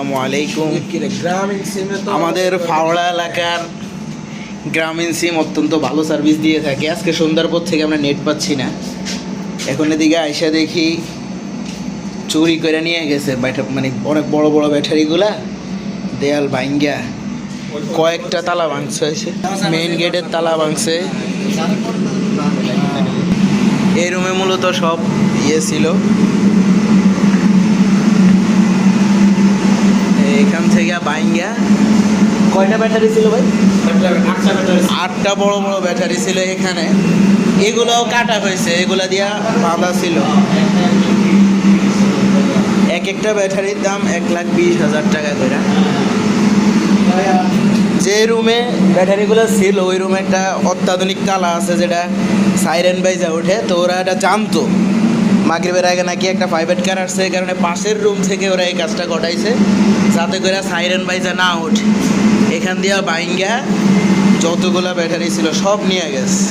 আসসালামু আলাইকুম। আমাদের ফাওড়া এলাকার গ্রামীণ সিম অত্যন্ত ভালো সার্ভিস দিয়ে থাকে। আজকে সন্ধ্যার পর থেকে আমরা নেট পাচ্ছি না। এখন এদিকে আইসা দেখি চুরি করে নিয়ে গেছে মানে অনেক বড় বড় ব্যাটারিগুলা, দেয়াল ভাঙ্গা কয়েকটা তালা ভাঙছে, মেইন গেটের তালা ভাঙছে। এই রুমে মূলত সব ছিল। এখান থেকে বাইঙ্গা কয়টা ব্যাটারি ছিল ভাই? 8টা বড় বড় ব্যাটারি ছিল এখানে। এগুলোও কাটা হয়েছে, এগুলা দিয়া বাঁধা ছিল। এক একটা ব্যাটারির দাম 1,20,000 টাকা করে। যে রুমে ব্যাটারিগুলো ছিল ওই রুমে একটা অত্যাধুনিক তালা আছে যেটা সাইরেন বাইজা ওঠে। তো ওরা এটা জানতো মাগরিবের আগে নাকি একটা প্রাইভেট কার আসছে, এই কারণে পাশের রুম থেকে ওরা এই কাজটা ঘটাইছে যাতে করে সাইরেন বাইজা না ওঠে। এখান দিয়ে বাইঙ্গা যতগুলা ব্যাটারি ছিল সব নিয়ে গেছে।